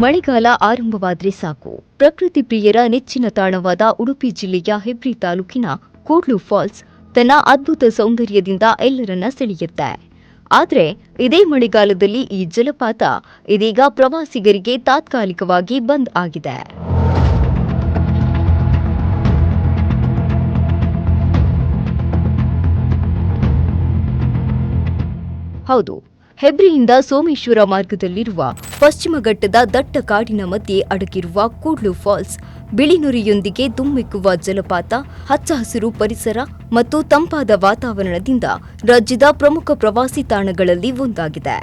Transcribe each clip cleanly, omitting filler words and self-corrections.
ಮಳೆಗಾಲ ಆರಂಭವಾದ್ರೆ ಸಾಕು, ಪ್ರಕೃತಿ ಪ್ರಿಯರ ನೆಚ್ಚಿನ ತಾಣವಾದ ಉಡುಪಿ ಜಿಲ್ಲೆಯ ಹೆಬ್ರಿ ತಾಲೂಕಿನ ಕೂಡ್ಲು ಫಾಲ್ಸ್ ತನ್ನ ಅದ್ಭುತ ಸೌಂದರ್ಯದಿಂದ ಎಲ್ಲರನ್ನ ಸೆಳೆಯುತ್ತೆ. ಆದರೆ ಇದೇ ಮಳೆಗಾಲದಲ್ಲಿ ಈ ಜಲಪಾತ ಇದೀಗ ಪ್ರವಾಸಿಗರಿಗೆ ತಾತ್ಕಾಲಿಕವಾಗಿ ಬಂದ್ ಆಗಿದೆ. ಹೌದು, ಹೆಬ್ರಿಯಿಂದ ಸೋಮೇಶ್ವರ ಮಾರ್ಗದಲ್ಲಿರುವ ಪಶ್ಚಿಮ ಘಟ್ಟದ ದಟ್ಟ ಕಾಡಿನ ಮಧ್ಯೆ ಅಡಗಿರುವ ಕೂಡ್ಲು ಫಾಲ್ಸ್ ಬಿಳಿನುರಿಯೊಂದಿಗೆ ಧುಮ್ಮಿಕ್ಕುವ ಜಲಪಾತ, ಹಚ್ಚ ಹಸಿರು ಪರಿಸರ ಮತ್ತು ತಂಪಾದ ವಾತಾವರಣದಿಂದ ರಾಜ್ಯದ ಪ್ರಮುಖ ಪ್ರವಾಸಿ ತಾಣಗಳಲ್ಲಿ ಒಂದಾಗಿದೆ.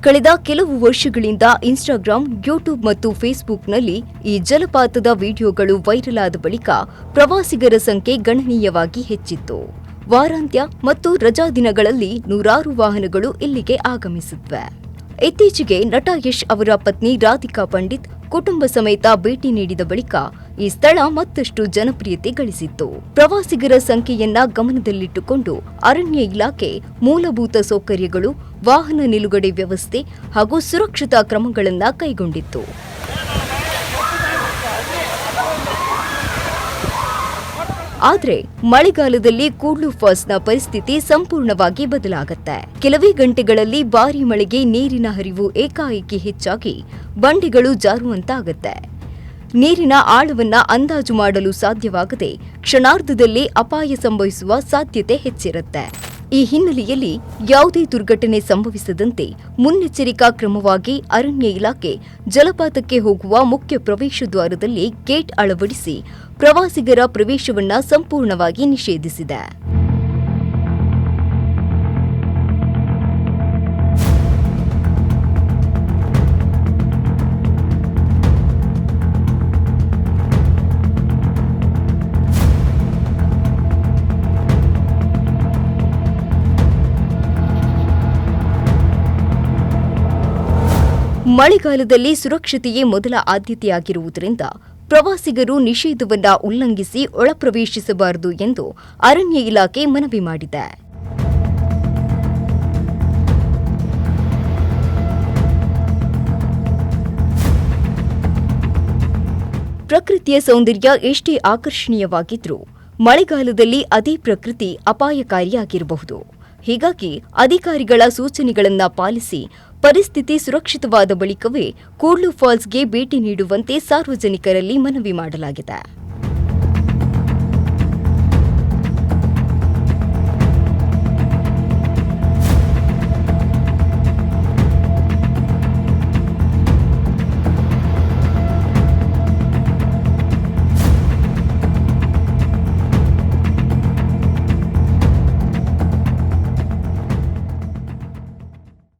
ಕಳೆದ ಕೆಲವು ವರ್ಷಗಳಿಂದ ಇನ್ಸ್ಟಾಗ್ರಾಂ, ಯೂಟ್ಯೂಬ್ ಮತ್ತು ಫೇಸ್ಬುಕ್ನಲ್ಲಿ ಈ ಜಲಪಾತದ ವಿಡಿಯೋಗಳು ವೈರಲ್ ಆದ ಬಳಿಕ ಪ್ರವಾಸಿಗರ ಸಂಖ್ಯೆ ಗಣನೀಯವಾಗಿ ಹೆಚ್ಚಿತ್ತು. ವಾರಾಂತ್ಯ ಮತ್ತು ರಜಾ ದಿನಗಳಲ್ಲಿ ನೂರಾರು ವಾಹನಗಳು ಇಲ್ಲಿಗೆ ಆಗಮಿಸಿದ್ವೆ. ಇತ್ತೀಚೆಗೆ ನಟ ಯಶ್ ಅವರ ಪತ್ನಿ ರಾಧಿಕಾ ಪಂಡಿತ್ ಕುಟುಂಬ ಸಮೇತ ಭೇಟಿ ನೀಡಿದ ಬಳಿಕ ಈ ಸ್ಥಳ ಮತ್ತಷ್ಟು ಜನಪ್ರಿಯತೆ ಗಳಿಸಿತ್ತು. ಪ್ರವಾಸಿಗರ ಸಂಖ್ಯೆಯನ್ನ ಗಮನದಲ್ಲಿಟ್ಟುಕೊಂಡು ಅರಣ್ಯ ಇಲಾಖೆ ಮೂಲಭೂತ ಸೌಕರ್ಯಗಳು, ವಾಹನ ನಿಲುಗಡೆ ವ್ಯವಸ್ಥೆ ಹಾಗೂ ಸುರಕ್ಷತಾ ಕ್ರಮಗಳನ್ನು ಕೈಗೊಂಡಿತ್ತು. ಆದರೆ ಮಳೆಗಾಲದಲ್ಲಿ ಕೂಡ್ಲು ಫಾಲ್ಸ್ನ ಪರಿಸ್ಥಿತಿ ಸಂಪೂರ್ಣವಾಗಿ ಬದಲಾಗುತ್ತೆ. ಕೆಲವೇ ಗಂಟೆಗಳಲ್ಲಿ ಭಾರೀ ಮಳೆಗೆ ನೀರಿನ ಹರಿವು ಏಕಾಏಕಿ ಹೆಚ್ಚಾಗಿ ಬಂಡೆಗಳು ಜಾರುವಂತಾಗುತ್ತೆ. ನೀರಿನ ಆಳವನ್ನ ಅಂದಾಜು ಮಾಡಲು ಸಾಧ್ಯವಾಗದೆ ಕ್ಷಣಾರ್ಧದಲ್ಲಿ ಅಪಾಯ ಸಂಭವಿಸುವ ಸಾಧ್ಯತೆ ಹೆಚ್ಚಿರುತ್ತೆ. ಈ ಹಿನ್ನೆಲೆಯಲ್ಲಿ ಯಾವುದೇ ದುರ್ಘಟನೆ ಸಂಭವಿಸದಂತೆ ಮುನ್ನೆಚ್ಚರಿಕಾ ಕ್ರಮವಾಗಿ ಅರಣ್ಯ ಇಲಾಖೆ ಜಲಪಾತಕ್ಕೆ ಹೋಗುವ ಮುಖ್ಯ ಪ್ರವೇಶ ದ್ವಾರದಲ್ಲಿ ಗೇಟ್ ಅಳವಡಿಸಿ ಪ್ರವಾಸಿಗರ ಪ್ರವೇಶವನ್ನ ಸಂಪೂರ್ಣವಾಗಿ ನಿಷೇಧಿಸಿದೆ. ಮಳೆಗಾಲದಲ್ಲಿ ಸುರಕ್ಷತೆಯೇ ಮೊದಲ ಆದ್ಯತೆಯಾಗಿರುವುದರಿಂದ ಪ್ರವಾಸಿಗರು ನಿಷೇಧವನ್ನ ಉಲ್ಲಂಘಿಸಿ ಒಳಪ್ರವೇಶಿಸಬಾರದು ಎಂದು ಅರಣ್ಯ ಇಲಾಖೆ ಮನವಿ ಮಾಡಿದೆ. ಪ್ರಕೃತಿಯ ಸೌಂದರ್ಯ ಎಷ್ಟೇ ಆಕರ್ಷಣೀಯವಾಗಿದ್ರೂ ಮಳೆಗಾಲದಲ್ಲಿ ಅದೇ ಪ್ರಕೃತಿ ಅಪಾಯಕಾರಿಯಾಗಿರಬಹುದು. ಹೀಗಾಗಿ ಅಧಿಕಾರಿಗಳ ಸೂಚನೆಗಳನ್ನು ಪಾಲಿಸಿ ಪರಿಸ್ಥಿತಿ ಸುರಕ್ಷಿತವಾದ ಬಳಿಕವೇ ಕೂಡ್ಲು ಫಾಲ್ಸ್ಗೆ ಭೇಟಿ ನೀಡುವಂತೆ ಸಾರ್ವಜನಿಕರಲ್ಲಿ ಮನವಿ ಮಾಡಲಾಗಿದೆ.